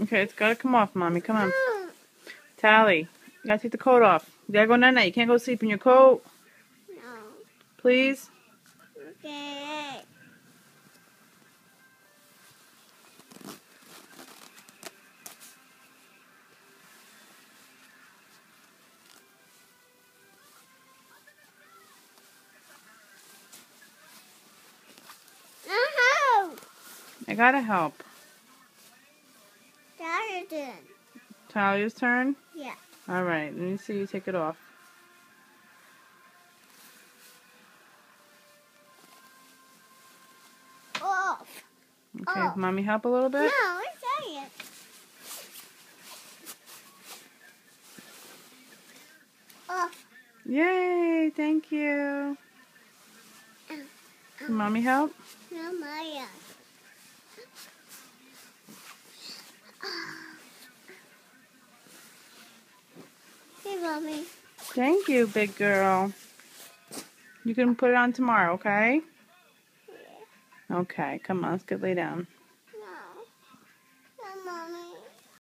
Okay, it's gotta come off, Mommy. Come on. Tally, you gotta take the coat off. You gotta go night-night. You can't go sleep in your coat. No. Please? Okay. No. I gotta help. Jonathan. Tally's turn? Yeah. Alright, let me see you take it off. Off. Okay, Off. Mommy help a little bit? No, I'm saying it. Off. Yay, thank you. Can Mommy help? No, Maya. Hey, Mommy. Thank you, big girl. You can put it on tomorrow, okay? Yeah. Okay, come on, let's get lay down.